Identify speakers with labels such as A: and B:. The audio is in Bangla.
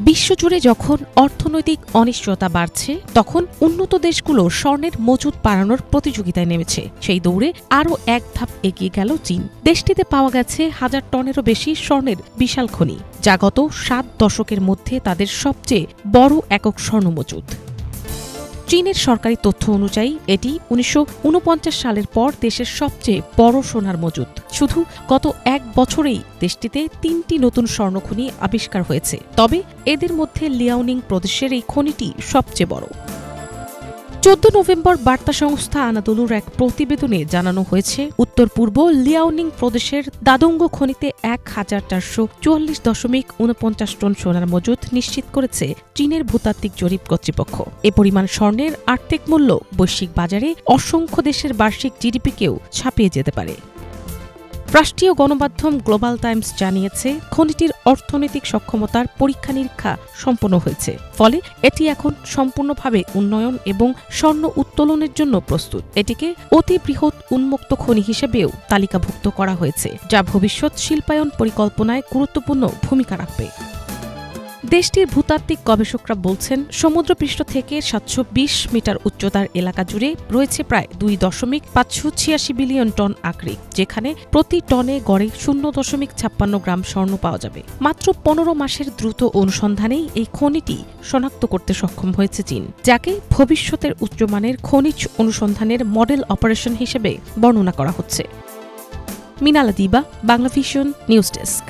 A: বিশ্বজুড়ে যখন অর্থনৈতিক অনিশ্চয়তা বাড়ছে তখন উন্নত দেশগুলো স্বর্ণের মজুত বাড়ানোর প্রতিযোগিতায় নেমেছে। সেই দৌড়ে আরও এক ধাপ এগিয়ে গেল চীন। দেশটিতে পাওয়া গেছে 1000 টনেরও বেশি স্বর্ণের বিশাল খনি, যা গত 7 দশকের মধ্যে তাদের সবচেয়ে বড় একক স্বর্ণ মজুত। চীনের সরকারি তথ্য অনুযায়ী এটি 1949 সালের পর দেশের সবচেয়ে বড় সোনার মজুত। শুধু গত 1 বছরেই দেশটিতে 3টি নতুন স্বর্ণখনি আবিষ্কার হয়েছে, তবে এদের মধ্যে লিয়াওনিং প্রদেশের এই খনিটি সবচেয়ে বড়। 14 নভেম্বর বার্তা সংস্থা আনাদোলুর এক প্রতিবেদনে জানানো হয়েছে, উত্তর পূর্ব লিয়াওনিং প্রদেশের দাদঙ্গ খনিতে 1444.49 টন সোনার মজুত নিশ্চিত করেছে চীনের ভূতাত্ত্বিক জরিপ কর্তৃপক্ষ। এ পরিমাণ স্বর্ণের আর্থিক মূল্য বৈশ্বিক বাজারে অসংখ্য দেশের বার্ষিক জিডিপিকেও ছাপিয়ে যেতে পারে। রাষ্ট্রীয় গণমাধ্যম গ্লোবাল টাইমস জানিয়েছে, খনিটির অর্থনৈতিক সক্ষমতার পরীক্ষা নিরীক্ষা সম্পন্ন হয়েছে, ফলে এটি এখন সম্পূর্ণভাবে উন্নয়ন এবং স্বর্ণ উত্তোলনের জন্য প্রস্তুত। এটিকে অতি বৃহৎ উন্মুক্ত খনি হিসেবেও তালিকাভুক্ত করা হয়েছে, যা ভবিষ্যৎ শিল্পায়ন পরিকল্পনায় গুরুত্বপূর্ণ ভূমিকা রাখবে। দেশটির ভূতাত্ত্বিক গবেষকরা বলছেন, সমুদ্রপৃষ্ঠ থেকে 720 মিটার উচ্চতার এলাকা জুড়ে রয়েছে প্রায় 2.586 বিলিয়ন টন আকরিক, যেখানে প্রতি টনে গড়ে 0.56 গ্রাম স্বর্ণ পাওয়া যাবে। মাত্র 15 মাসের দ্রুত অনুসন্ধানেই এই খনিটি শনাক্ত করতে সক্ষম হয়েছে চীন, যাকে ভবিষ্যতের উচ্চমানের খনিজ অনুসন্ধানের মডেল অপারেশন হিসেবে বর্ণনা করা হচ্ছে। মিনালা দিবা, বাংলাভিশন নিউজ ডেস্ক।